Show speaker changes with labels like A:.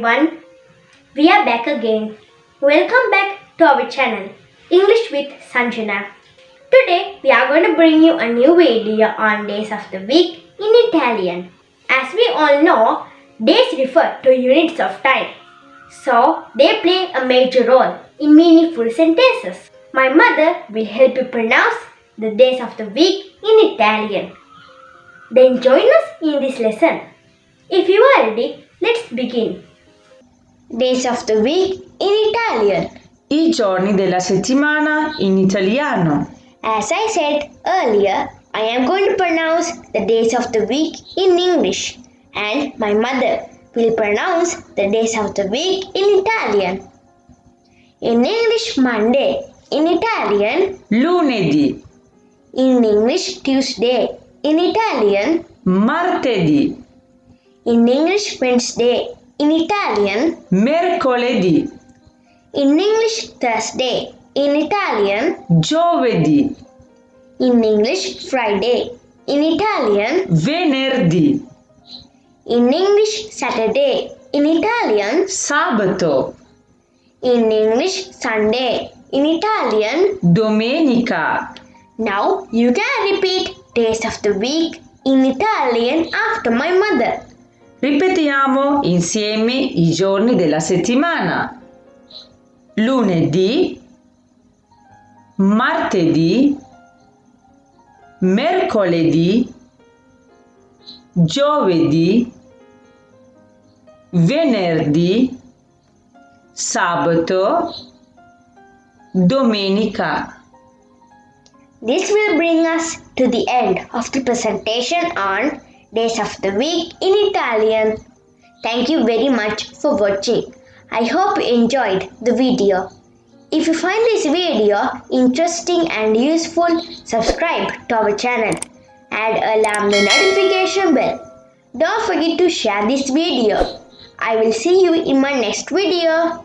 A: everyone, we are back again. Welcome back to our channel, English with Sanjana. Today we are going to bring you a new video on days of the week in Italian. As we all know, days refer to units of time, so they play a major role in meaningful sentences. My mother will help you pronounce the days of the week in Italian. Then join us in this lesson. If you are ready, let's begin. Days of the week in Italian.
B: I giorni della settimana in italiano.
A: As I said earlier, I am going to pronounce the days of the week in English, and my mother will pronounce the days of the week in Italian. In English, Monday. In Italian,
B: Lunedì,
A: in English, Tuesday. In Italian,
B: martedì,
A: in English, Wednesday. In Italian,
B: mercoledì,
A: in English, Thursday. In Italian,
B: giovedì,
A: in English, Friday. In Italian,
B: venerdì,
A: in English, Saturday. In Italian,
B: sabato,
A: in English, Sunday. In Italian,
B: domenica.
A: now you can repeat days of the week in Italian after my mother.
B: Ripetiamo insieme i giorni della settimana. Lunedì, martedì, mercoledì, giovedì, venerdì, sabato, domenica.
A: This will bring us to the end of the presentation on days of the week in Italian. Thank you very much for watching. I hope you enjoyed the video. If you find this video interesting and useful, subscribe to our channel and alarm the notification bell. Don't forget to share this video. I will see you in my next video.